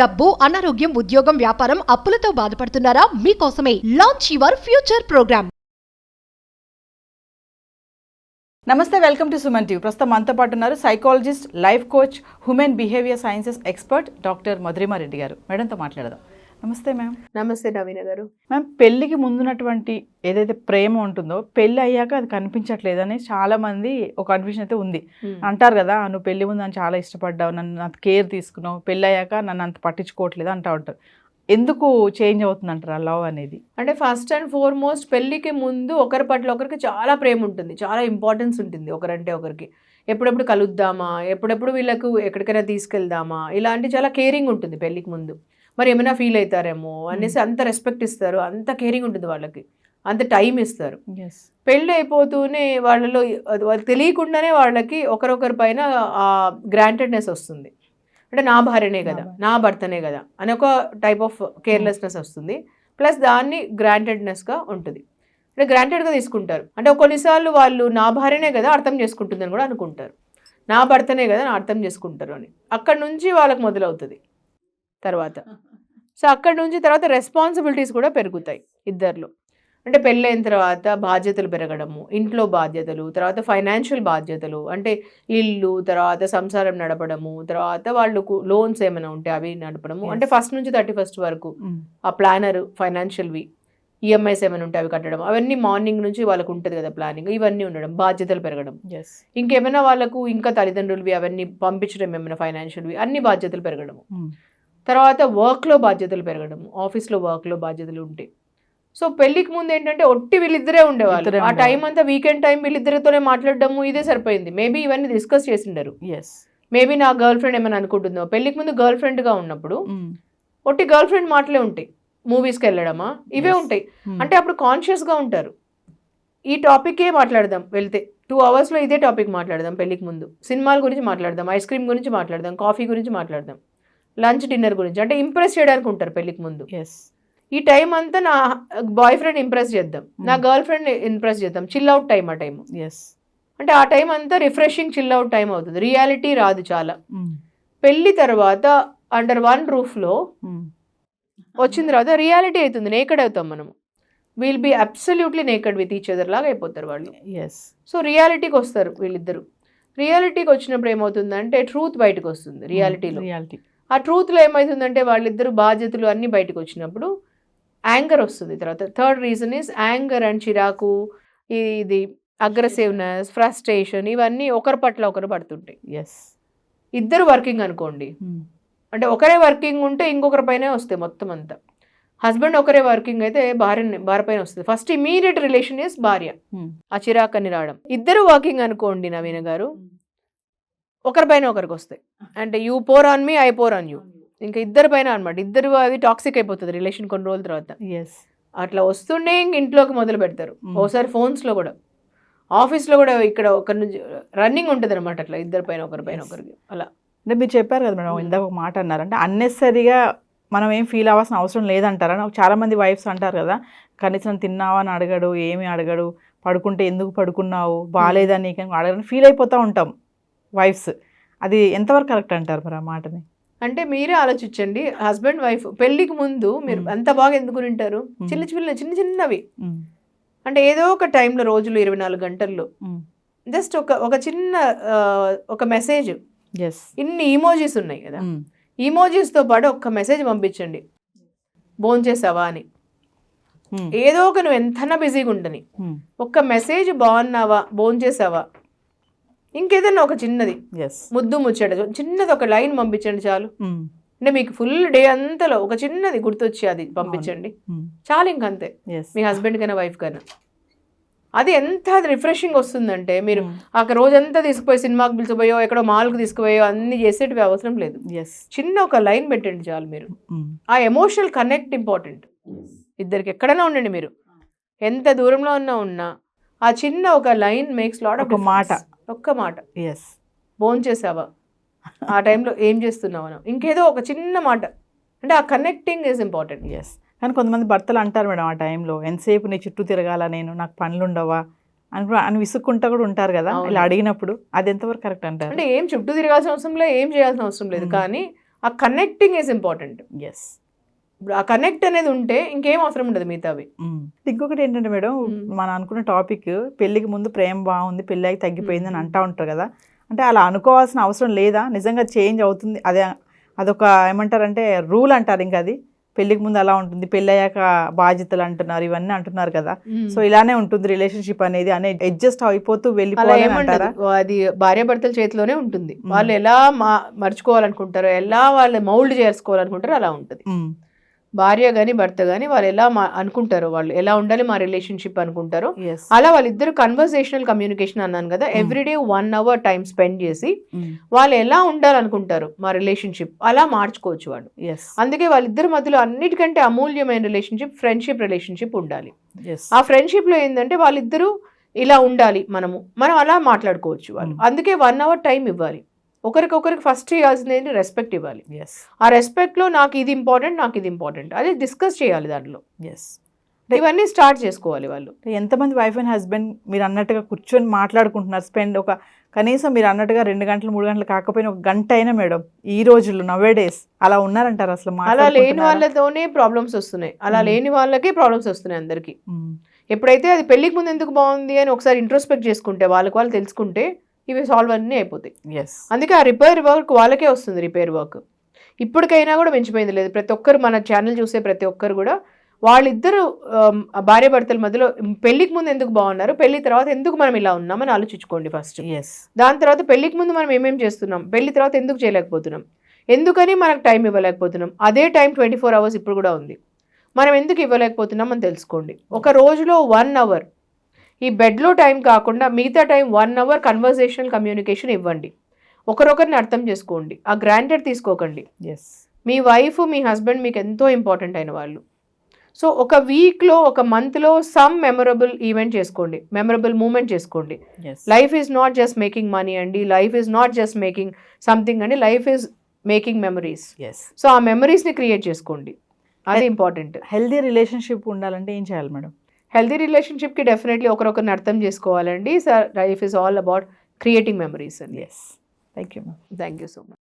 డబ్బు, అనారోగ్యం, ఉద్యోగం, వ్యాపారం, అప్పులతో బాధపడుతున్నారా? మీకోసమే లాంచ్ యువర్ ఫ్యూచర్ ప్రోగ్రామ్. నమస్తే, వెల్కమ్ టు సుమన్ టీవీ. ప్రస్తుతం మనతో పాటు ఉన్నారు psychologist, life coach, human behaviour sciences expert doctor Madhurima Reddy garu. మేడంతో మాట్లాడదాం. నమస్తే మ్యామ్. నమస్తే నవీన గారు. మ్యామ్, పెళ్ళికి ముందున్నటువంటి ఏదైతే ప్రేమ ఉంటుందో పెళ్ళి అయ్యాక అది కనిపించట్లేదని చాలా మంది ఒక కన్ఫ్యూజన్ అయితే ఉంది. అంటారు కదా, నువ్వు పెళ్లి ముందు నన్ను చాలా ఇష్టపడ్డావు, నన్ను అంత కేర్ తీసుకున్నావు, పెళ్ళి అయ్యాక నన్ను అంత పట్టించుకోవట్లేదు అంటూ ఉంటారు. ఎందుకు చేంజ్ అవుతుంది అంటారు ఆ లవ్ అనేది? అంటే ఫస్ట్ అండ్ ఫార్మోస్ట్ పెళ్ళికి ముందు ఒకరి పట్ల ఒకరికి చాలా ప్రేమ ఉంటుంది, చాలా ఇంపార్టెన్స్ ఉంటుంది ఒకరంటే ఒకరికి. ఎప్పుడెప్పుడు కలుద్దామా, ఎప్పుడెప్పుడు వీళ్ళకు ఎక్కడికైనా తీసుకెళ్దామా, ఇలాంటి చాలా కేరింగ్ ఉంటుంది పెళ్ళికి ముందు. మరి ఏమైనా ఫీల్ అవుతారేమో అనేసి అంత రెస్పెక్ట్ ఇస్తారు, అంత కేరింగ్ ఉంటుంది వాళ్ళకి, అంత టైం ఇస్తారు. పెళ్ళి అయిపోతూనే వాళ్ళలో తెలియకుండానే వాళ్ళకి ఒకరొకరి పైన గ్రాంటెడ్నెస్ వస్తుంది. అంటే నా భార్యనే కదా, నా భర్తనే కదా అని ఒక టైప్ ఆఫ్ కేర్లెస్నెస్ వస్తుంది. ప్లస్ దాన్ని గ్రాంటెడ్నెస్గా ఉంటుంది, అంటే గ్రాంటెడ్గా తీసుకుంటారు. అంటే కొన్నిసార్లు వాళ్ళు నా భార్యనే కదా అర్థం చేసుకుంటుందని కూడా అనుకుంటారు, నా భర్తనే కదా అర్థం చేసుకుంటారు అని. అక్కడ నుంచి వాళ్ళకి మొదలవుతుంది తర్వాత. సో అక్కడ నుంచి తర్వాత రెస్పాన్సిబిలిటీస్ కూడా పెరుగుతాయి ఇద్దరిలో. అంటే పెళ్ళైన తర్వాత బాధ్యతలు పెరగడము, ఇంట్లో బాధ్యతలు, తర్వాత ఫైనాన్షియల్ బాధ్యతలు, అంటే ఇల్లు, తర్వాత సంసారం నడపడము, తర్వాత వాళ్ళకు లోన్స్ ఏమైనా ఉంటే అవి నడపడము. అంటే ఫస్ట్ నుంచి 31st వరకు ఆ ప్లానర్ ఫైనాన్షియల్వి, ఈఎంఐస్ ఏమైనా ఉంటే అవి కట్టడం, అవన్నీ మార్నింగ్ నుంచి వాళ్ళకు ఉంటుంది కదా ప్లానింగ్, ఇవన్నీ ఉండడం, బాధ్యతలు పెరగడం. ఇంకేమైనా వాళ్ళకు ఇంకా తల్లిదండ్రులవి అవన్నీ పంపించడం, ఏమైనా ఫైనాన్షియల్వి, అన్ని బాధ్యతలు పెరగడము. తర్వాత వర్క్లో బాధ్యతలు పెరగడము, ఆఫీస్లో వర్క్లో బాధ్యతలు ఉంటాయి. సో పెళ్ళికి ముందు ఏంటంటే ఒట్టి వీళ్ళిద్దరే ఉండేవాళ్ళు. ఆ టైం అంతా వీకెండ్ టైం వీళ్ళిద్దరితోనే మాట్లాడడము ఇదే సరిపోయింది. మేబీ ఇవన్నీ డిస్కస్ చేసిండరు. మేబీ నా గర్ల్ ఫ్రెండ్ ఏమైనా అనుకుంటుందో, పెళ్ళికి ముందు గర్ల్ ఫ్రెండ్గా ఉన్నప్పుడు ఒట్టి గర్ల్ ఫ్రెండ్ మాటలే ఉంటాయి, మూవీస్కి వెళ్ళడమా ఇవే ఉంటాయి. అంటే అప్పుడు కాన్షియస్గా ఉంటారు, ఈ టాపికే మాట్లాడదాం, వెళ్తే 2 అవర్స్లో ఇదే టాపిక్ మాట్లాడదాం, పెళ్ళికి ముందు సినిమాల గురించి మాట్లాడదాం, ఐస్ క్రీమ్ గురించి మాట్లాడదాం, కాఫీ గురించి మాట్లాడదాం, లంచ్ డిన్నర్ గురించి. అంటే ఇంప్రెస్ చేయడానికి ఉంటారు పెళ్ళికి ముందు. ఈ టైం అంతా నా బాయ్ ఫ్రెండ్ ఇంప్రెస్ చేద్దాం, నా గర్ల్ ఫ్రెండ్ ఇంప్రెస్ చేద్దాం, చిల్ అవుట్ టైం ఆ టైం. అంటే ఆ టైం అంతా రిఫ్రెషింగ్ చిల్ అవుట్ టైం అవుతుంది, రియాలిటీ రాదు చాలా. పెళ్ళి తర్వాత అండర్ వన్ రూఫ్లో వచ్చిన తర్వాత రియాలిటీ అవుతుంది, నేకెడ్ అవుతాం మనము. Will be absolutely naked with each other లాగా అయిపోతారు వాళ్ళు. సో రియాలిటీకి వస్తారు వీళ్ళిద్దరు. రియాలిటీకి వచ్చినప్పుడు ఏమవుతుందంటే ట్రూత్ బయటకు వస్తుంది రియాలిటీలో. ఆ ట్రూత్లో ఏమవుతుందంటే వాళ్ళిద్దరు బాధ్యతలు అన్నీ బయటకు వచ్చినప్పుడు యాంగర్ వస్తుంది. తర్వాత third reason is anger and చిరాకు, ఇది అగ్రెసివ్నెస్, ఫ్రస్ట్రేషన్, ఇవన్నీ ఒకరి పట్ల ఒకరు పడుతుంటాయి. ఇద్దరు వర్కింగ్ అనుకోండి, అంటే ఒకరే వర్కింగ్ ఉంటే ఇంకొకరి పైనే వస్తాయి మొత్తం అంతా. హస్బెండ్ ఒకరే వర్కింగ్ అయితే భార్య పైన వస్తుంది. ఫస్ట్ ఇమీడియట్ రిలేషన్ ఇస్ భార్య, ఆ చిరాకు అని రావడం. ఇద్దరు వర్కింగ్ అనుకోండి నవీన గారు, ఒకరిపైన ఒకరికి వస్తాయి. అంటే you pour on me, I pour on you, ఇంకా ఇద్దరి పైన అనమాట. ఇద్దరు అది టాక్సిక్ అయిపోతుంది రిలేషన్ కొన్ని రోజుల తర్వాత. అట్లా వస్తుండే ఇంక ఇంట్లోకి మొదలు పెడతారు. ఒకసారి ఫోన్స్లో కూడా, ఆఫీస్లో కూడా, ఇక్కడ ఒకరి నుంచి రన్నింగ్ ఉంటుంది అనమాట. అట్లా ఇద్దరి పైన ఒకరిపైన ఒకరికి అలా. అంటే మీరు చెప్పారు కదా మేడం, ఇందాక ఒక మాట అన్నారు, అంటే అన్నెసరీగా మనం ఏం ఫీల్ అవ్వాల్సిన అవసరం లేదంటారా? చాలా మంది వైఫ్స్ అంటారు కదా, కనీసం తిన్నావా అని అడగడు, ఏమి అడగడు, పడుకుంటే ఎందుకు పడుకున్నావు, బాగాలేదని అడగని ఫీల్ అయిపోతూ ఉంటాం వైఫ్స్. అది ఎంతవరకు కరెక్ట్ అంటారు మరి ఆ మాటని? అంటే మీరే ఆలోచించండి, హస్బెండ్ వైఫ్ పెళ్ళికి ముందు మీరు అంత బాగా ఎందుకు వింటారు? చిన్న చిన్నవి, అంటే ఏదో ఒక టైంలో రోజులు 24 గంటల్లో జస్ట్ ఒక చిన్న ఒక మెసేజ్. ఇన్ని ఈమోజీస్ ఉన్నాయి కదా, ఈమోజీస్తో పాటు ఒక్క మెసేజ్ పంపించండి, భోంచేసావా అని. ఏదో ఒక నువ్వు ఎంతనా బిజీగా ఉండని ఒక్క మెసేజ్, బాగున్నావా, భోంచేసావా, ఇంకేదన్నా ఒక చిన్నది, ముద్దు ముచ్చట చిన్నది ఒక లైన్ పంపించండి చాలు. అంటే మీకు ఫుల్ డే అంతలో ఒక చిన్నది గుర్తొచ్చి అది పంపించండి చాలు, ఇంకంతే. మీ హస్బెండ్ కైనా వైఫ్ కైనా అది ఎంత రిఫ్రెషింగ్ వస్తుందంటే, మీరు ఆ రోజంతా తీసుకుపోయి సినిమాకి పిలిచిపోయో ఎక్కడో మాల్కి తీసుకుపోయో అన్ని చేసేటివి అవసరం లేదు. చిన్న ఒక లైన్ పెట్టండి చాలు. మీరు ఆ ఎమోషనల్ కనెక్ట్ ఇంపార్టెంట్. ఇద్దరికి ఎక్కడైనా ఉండండి, మీరు ఎంత దూరంలో ఉన్నా ఆ చిన్న ఒక లైన్ మేక్స్ లాట్ ఆఫ్ మాట. ఒక్క మాట, భోంచేసావా, ఆ టైంలో ఏం చేస్తున్నావు, ఇంకేదో ఒక చిన్న మాట. అంటే ఆ కనెక్టింగ్ ఈజ్ ఇంపార్టెంట్. కానీ కొంతమంది భర్తలు అంటారు మేడం, ఆ టైంలో ఎంతసేపు నీ చుట్టూ తిరగాల, నేను నాకు పనులు ఉండవా అని విసుక్కుంటా కూడా ఉంటారు కదా ఇలా అడిగినప్పుడు. అది ఎంతవరకు కరెక్ట్ అంటారు? అంటే ఏం చుట్టూ తిరగాల్సిన అవసరం లేదు, ఏం చేయాల్సిన అవసరం లేదు, కానీ ఆ కనెక్టింగ్ ఈజ్ ఇంపార్టెంట్. ఎస్. ఇప్పుడు ఆ కనెక్ట్ అనేది ఉంటే ఇంకేం అవసరం ఉండదు మిగతావి. ఇంకొకటి ఏంటంటే మేడం, మనం అనుకున్న టాపిక్ పెళ్లికి ముందు ప్రేమ బాగుంది, పెళ్ళి తగ్గిపోయింది అని అంటూ ఉంటారు కదా, అంటే అలా అనుకోవాల్సిన అవసరం లేదా? నిజంగా చేంజ్ అవుతుంది? అదొక ఏమంటారంటే రూల్ అంటారు, ఇంకా అది పెళ్లికి ముందు అలా ఉంటుంది, పెళ్ళి అయ్యాక బాధ్యతలు అంటున్నారు, ఇవన్నీ అంటున్నారు కదా. సో ఇలానే ఉంటుంది రిలేషన్షిప్ అనేది, అడ్జస్ట్ అయిపోతూ వెళ్ళిపోవాలి అంటారా? అది భార్యాభర్తల చేతిలోనే ఉంటుంది. వాళ్ళు ఎలా మర్చుకోవాలనుకుంటారో, ఎలా వాళ్ళు మౌల్డ్ చేసుకోవాలనుకుంటారో అలా ఉంటుంది. భార్య గాని భర్త గాని వాళ్ళు ఎలా అనుకుంటారో, వాళ్ళు ఎలా ఉండాలి మా రిలేషన్షిప్ అనుకుంటారో అలా వాళ్ళిద్దరు కన్వర్సేషనల్ కమ్యూనికేషన్ అన్నాను కదా, ఎవ్రీడే 1 hour టైం స్పెండ్ చేసి వాళ్ళు ఎలా ఉండాలనుకుంటారు మా రిలేషన్షిప్ అలా మార్చుకోవచ్చు వాళ్ళు. అందుకే వాళ్ళిద్దరి మధ్యలో అన్నిటికంటే అమూల్యమైన రిలేషన్షిప్ ఫ్రెండ్షిప్ రిలేషన్షిప్ ఉండాలి. ఆ ఫ్రెండ్షిప్ లో ఏంటంటే వాళ్ళిద్దరూ ఇలా ఉండాలి, మనం అలా మాట్లాడుకోవచ్చు వాళ్ళు. అందుకే 1 hour టైం ఇవ్వాలి ఒకరికొకరికి. ఫస్ట్ చేయాల్సింది ఏంటి, రెస్పెక్ట్ ఇవ్వాలి. ఆ రెస్పెక్ట్ లో నాకు ఇది ఇంపార్టెంట్ అది డిస్కస్ చేయాలి దాంట్లో. ఇవన్నీ స్టార్ట్ చేసుకోవాలి వాళ్ళు. ఎంతమంది వైఫ్ అండ్ హస్బెండ్ మీరు అన్నట్టుగా కూర్చొని మాట్లాడుకుంటున్నారు, స్పెండ్ ఒక కనీసం మీరు అన్నట్టుగా 2 గంటలు 3 గంటలు కాకపోయినా 1 గంట అయినా మేడం ఈ రోజుల్లో నవే డేస్ అలా ఉన్నారంటారు? అసలు అలా లేని వాళ్ళతోనే ప్రాబ్లమ్స్ వస్తున్నాయి, అలా లేని వాళ్ళకే ప్రాబ్లమ్స్ వస్తున్నాయి అందరికి. ఎప్పుడైతే అది పెళ్లికి ముందు ఎందుకు బాగుంది అని ఒకసారి ఇంట్రోస్పెక్ట్ చేసుకుంటే, వాళ్ళకి వాళ్ళు తెలుసుకుంటే ఇవి సాల్వ్ అన్నీ అయిపోతాయి. అందుకే ఆ రిపేర్ వర్క్ వాళ్ళకే వస్తుంది. రిపేర్ వర్క్ ఇప్పటికైనా కూడా మించిపోయింది లేదు. ప్రతి ఒక్కరు మన ఛానల్ చూసే ప్రతి ఒక్కరు కూడా వాళ్ళిద్దరు భార్య భర్తల మధ్యలో పెళ్లికి ముందు ఎందుకు బాగున్నారు, పెళ్లి తర్వాత ఎందుకు మనం ఇలా ఉన్నామని ఆలోచించుకోండి ఫస్ట్. దాని తర్వాత పెళ్లికి ముందు మనం ఏమేమి చేస్తున్నాం, పెళ్లి తర్వాత ఎందుకు చేయలేకపోతున్నాం, ఎందుకని మనకు టైం ఇవ్వలేకపోతున్నాం. అదే టైం 24 hours ఇప్పుడు కూడా ఉంది, మనం ఎందుకు ఇవ్వలేకపోతున్నాం అని తెలుసుకోండి. ఒక రోజులో 1 hour ఈ బెడ్లో టైం కాకుండా మిగతా టైం 1 hour కన్వర్సేషనల్ కమ్యూనికేషన్ ఇవ్వండి. ఒకరొకరిని అర్థం చేసుకోండి, ఆ గ్రాంటెడ్ తీసుకోకండి. మీ వైఫ్ మీ హస్బెండ్ మీకు ఎంతో ఇంపార్టెంట్ అయిన వాళ్ళు. సో ఒక వీక్లో ఒక మంత్లో సమ్ మెమరబుల్ ఈవెంట్ చేసుకోండి, మెమరబుల్ మూమెంట్ చేసుకోండి. Life is not just making money అండి, life is not just making something అండి, life is making memories. So ఆ మెమరీస్ని క్రియేట్ చేసుకోండి, అది ఇంపార్టెంట్. హెల్దీ రిలేషన్షిప్ ఉండాలంటే ఏం చేయాలి మేడం? హెల్దీ రిలేషన్షిప్కి డెఫినెట్లీ ఒకరొకరిని అర్థం చేసుకోవాలండి. Life is all about creating memories అండి. Thank you ma'am. Thank you so much.